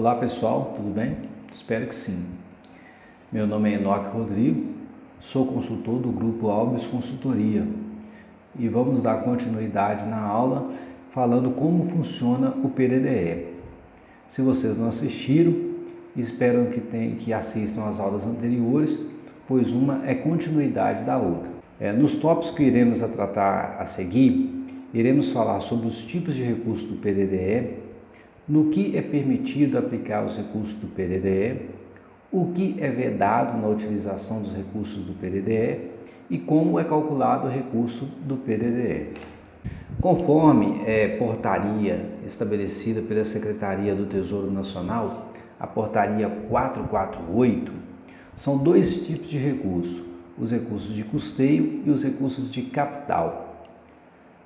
Olá pessoal, tudo bem? Espero que sim. Meu nome é Enoque Rodrigo, sou consultor do Grupo Alves Consultoria e vamos dar continuidade na aula falando como funciona o PDDE. Se vocês não assistiram, espero que assistam às aulas anteriores, pois uma é continuidade da outra. Nos tópicos que iremos tratar a seguir, iremos falar sobre os tipos de recursos do PDDE, no que é permitido aplicar os recursos do PDDE, o que é vedado na utilização dos recursos do PDDE e como é calculado o recurso do PDDE. Conforme portaria estabelecida pela Secretaria do Tesouro Nacional, a portaria 448, são dois tipos de recurso, os recursos de custeio e os recursos de capital.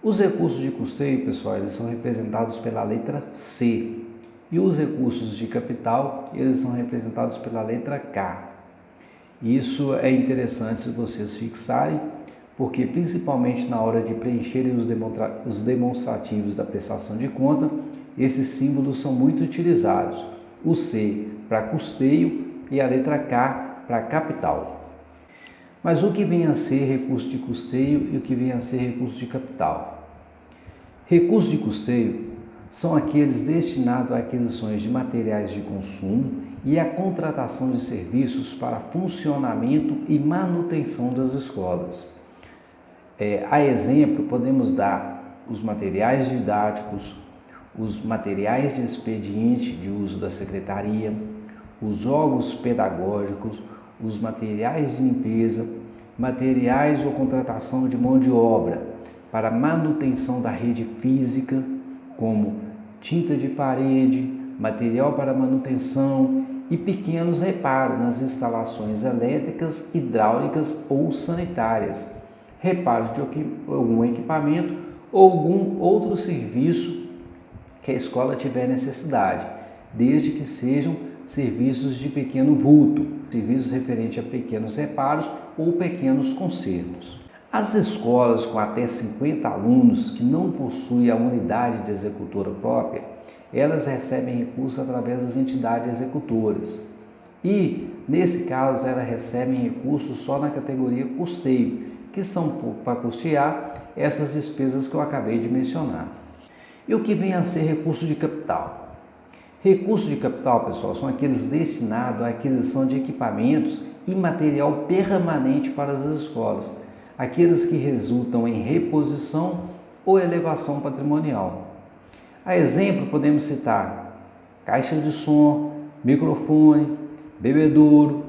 Os recursos de custeio, pessoal, eles são representados pela letra C e os recursos de capital, eles são representados pela letra K. Isso é interessante vocês fixarem, porque principalmente na hora de preencherem os demonstrativos da prestação de conta, esses símbolos são muito utilizados. O C para custeio e a letra K para capital. Mas o que vem a ser recurso de custeio e o que vem a ser recurso de capital? Recursos de custeio são aqueles destinados a aquisições de materiais de consumo e a contratação de serviços para funcionamento e manutenção das escolas. A exemplo, podemos dar os materiais didáticos, os materiais de expediente de uso da secretaria, os órgãos pedagógicos, os materiais de limpeza, materiais ou contratação de mão de obra para manutenção da rede física, como tinta de parede, material para manutenção e pequenos reparos nas instalações elétricas, hidráulicas ou sanitárias, reparos de algum equipamento ou algum outro serviço que a escola tiver necessidade, desde que sejam serviços de pequeno vulto, serviços referentes a pequenos reparos ou pequenos consertos. As escolas com até 50 alunos que não possuem a unidade de executora própria, elas recebem recursos através das entidades executoras. E, nesse caso, elas recebem recursos só na categoria custeio, que são para custear essas despesas que eu acabei de mencionar. E o que vem a ser recurso de capital? Recursos de capital, pessoal, são aqueles destinados à aquisição de equipamentos e material permanente para as escolas, aqueles que resultam em reposição ou elevação patrimonial. A exemplo, podemos citar caixa de som, microfone, bebedouro,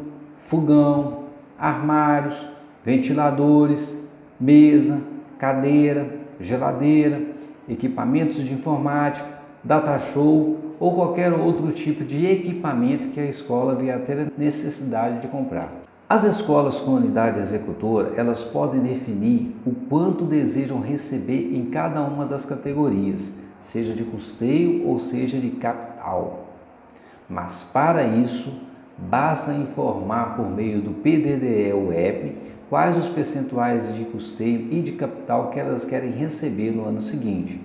fogão, armários, ventiladores, mesa, cadeira, geladeira, equipamentos de informática, data show ou qualquer outro tipo de equipamento que a escola vier a ter necessidade de comprar. As escolas com unidade executora, elas podem definir o quanto desejam receber em cada uma das categorias, seja de custeio ou seja de capital. Mas para isso, basta informar por meio do PDDE-UEP quais os percentuais de custeio e de capital que elas querem receber no ano seguinte.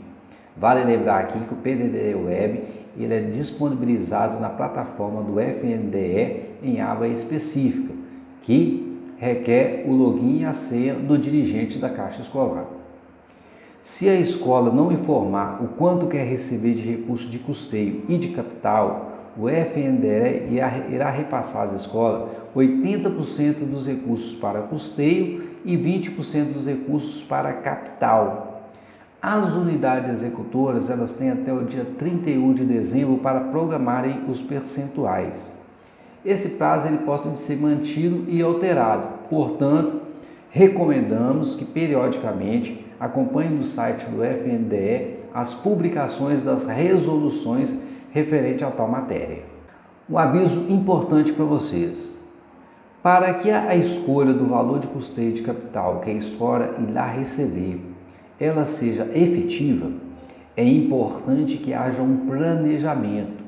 Vale lembrar aqui que o PDDE-UEP ele é disponibilizado na plataforma do FNDE em aba específica, que requer o login e a senha do dirigente da Caixa Escolar. Se a escola não informar o quanto quer receber de recurso de custeio e de capital, o FNDE irá repassar às escolas 80% dos recursos para custeio e 20% dos recursos para capital. As unidades executoras elas têm até o dia 31 de dezembro para programarem os percentuais. Esse prazo ele pode ser mantido e alterado, portanto, recomendamos que periodicamente acompanhem no site do FNDE as publicações das resoluções referentes a tal matéria. Um aviso importante para vocês. Para que a escolha do valor de custeio de capital que a escola irá receber ela seja efetiva, é importante que haja um planejamento.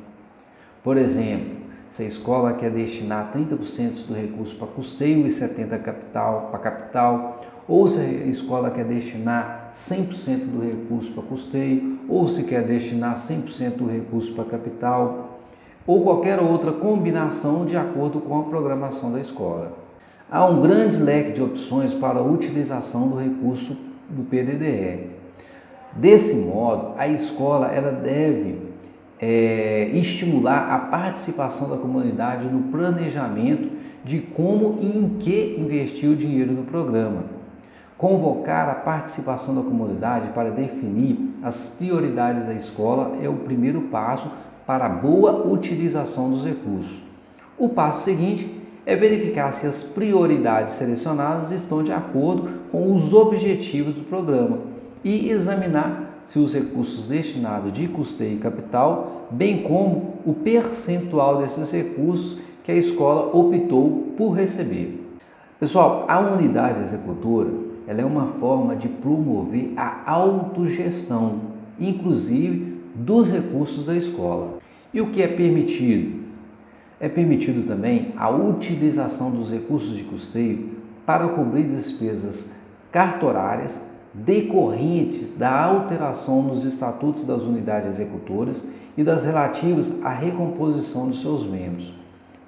Por exemplo, se a escola quer destinar 30% do recurso para custeio e 70% para capital, ou se a escola quer destinar 100% do recurso para custeio, ou se quer destinar 100% do recurso para capital, ou qualquer outra combinação de acordo com a programação da escola. Há um grande leque de opções para a utilização do recurso do PDDE. Desse modo, a escola deve estimular a participação da comunidade no planejamento de como e em que investir o dinheiro do programa. Convocar a participação da comunidade para definir as prioridades da escola é o primeiro passo para a boa utilização dos recursos. O passo seguinte é verificar se as prioridades selecionadas estão de acordo com os objetivos do programa e examinar se os recursos destinados de custeio e capital, bem como o percentual desses recursos que a escola optou por receber. Pessoal, a unidade executora ela é uma forma de promover a autogestão, inclusive dos recursos da escola. E o que é permitido? É permitido também a utilização dos recursos de custeio para cobrir despesas cartorárias decorrentes da alteração nos estatutos das unidades executoras e das relativas à recomposição de seus membros.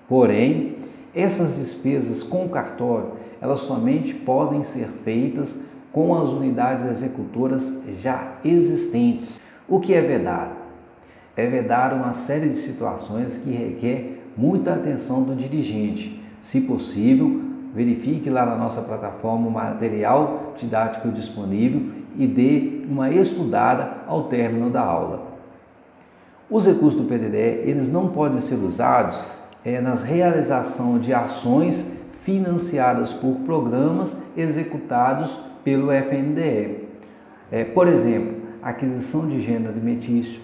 Porém, essas despesas com cartório, elas somente podem ser feitas com as unidades executoras já existentes. O que é vedado? É vedar uma série de situações que requer muita atenção do dirigente. Se possível, verifique lá na nossa plataforma o material didático disponível e dê uma estudada ao término da aula. Os recursos do PDDE, eles não podem ser usados na realização de ações financiadas por programas executados pelo FNDE. Por exemplo, aquisição de gênero alimentício,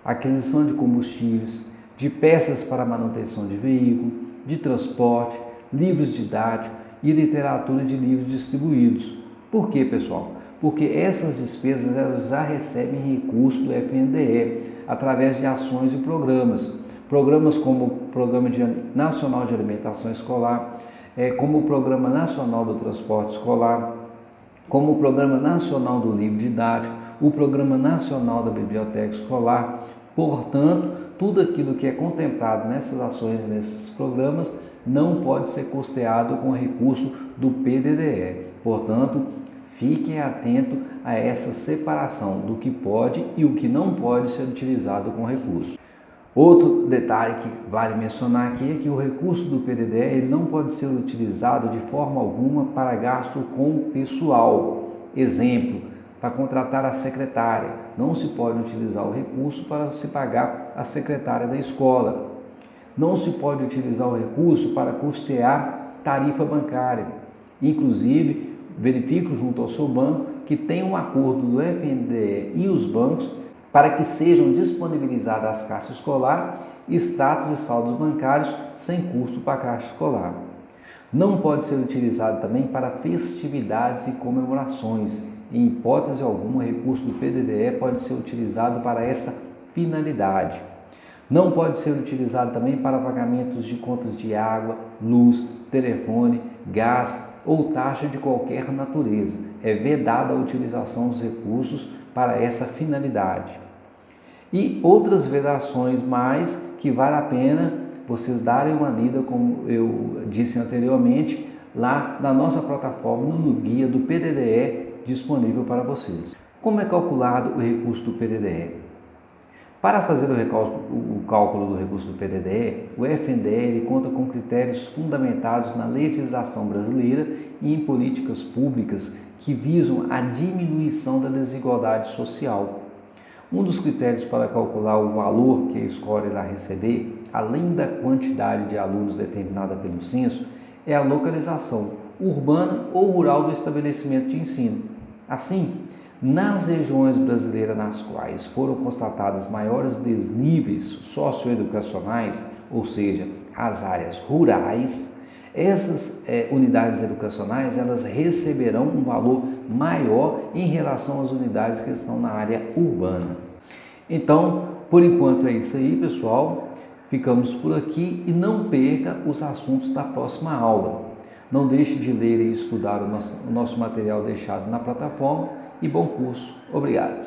aquisição de combustíveis, de peças para manutenção de veículo, de transporte, livros didáticos e literatura de livros distribuídos. Por quê, pessoal? Porque essas despesas elas já recebem recurso do FNDE através de ações e programas. Programas como o Programa Nacional de Alimentação Escolar, como o Programa Nacional do Transporte Escolar, como o Programa Nacional do Livro Didático, o Programa Nacional da Biblioteca Escolar. Portanto, tudo aquilo que é contemplado nessas ações, nesses programas, não pode ser custeado com recurso do PDDE. Portanto, fiquem atentos a essa separação do que pode e o que não pode ser utilizado com recurso. Outro detalhe que vale mencionar aqui é que o recurso do PDDE ele não pode ser utilizado de forma alguma para gasto com pessoal. Exemplo, para contratar a secretária. Não se pode utilizar o recurso para se pagar a secretária da escola. Não se pode utilizar o recurso para custear tarifa bancária. Inclusive, verifique junto ao seu banco que tem um acordo do FNDE e os bancos para que sejam disponibilizadas as caixas escolar, status e saldos bancários sem custo para a caixa escolar. Não pode ser utilizado também para festividades e comemorações. Em hipótese alguma, o recurso do PDDE pode ser utilizado para essa finalidade. Não pode ser utilizado também para pagamentos de contas de água, luz, telefone, gás ou taxa de qualquer natureza. É vedada a utilização dos recursos para essa finalidade. E outras vedações mais que vale a pena vocês darem uma lida, como eu disse anteriormente, lá na nossa plataforma, no guia do PDDE disponível para vocês. Como é calculado o recurso do PDDE? Para fazer o cálculo do recurso do PDDE, o FNDE ele conta com critérios fundamentados na legislação brasileira e em políticas públicas que visam a diminuição da desigualdade social. Um dos critérios para calcular o valor que a escola irá receber, além da quantidade de alunos determinada pelo censo, é a localização urbana ou rural do estabelecimento de ensino. Assim, nas regiões brasileiras nas quais foram constatados maiores desníveis socioeducacionais, ou seja, as áreas rurais, essas unidades educacionais elas receberão um valor maior em relação às unidades que estão na área urbana. Então, por enquanto é isso aí, pessoal. Ficamos por aqui e não perca os assuntos da próxima aula. Não deixe de ler e estudar o nosso material deixado na plataforma e bom curso. Obrigado.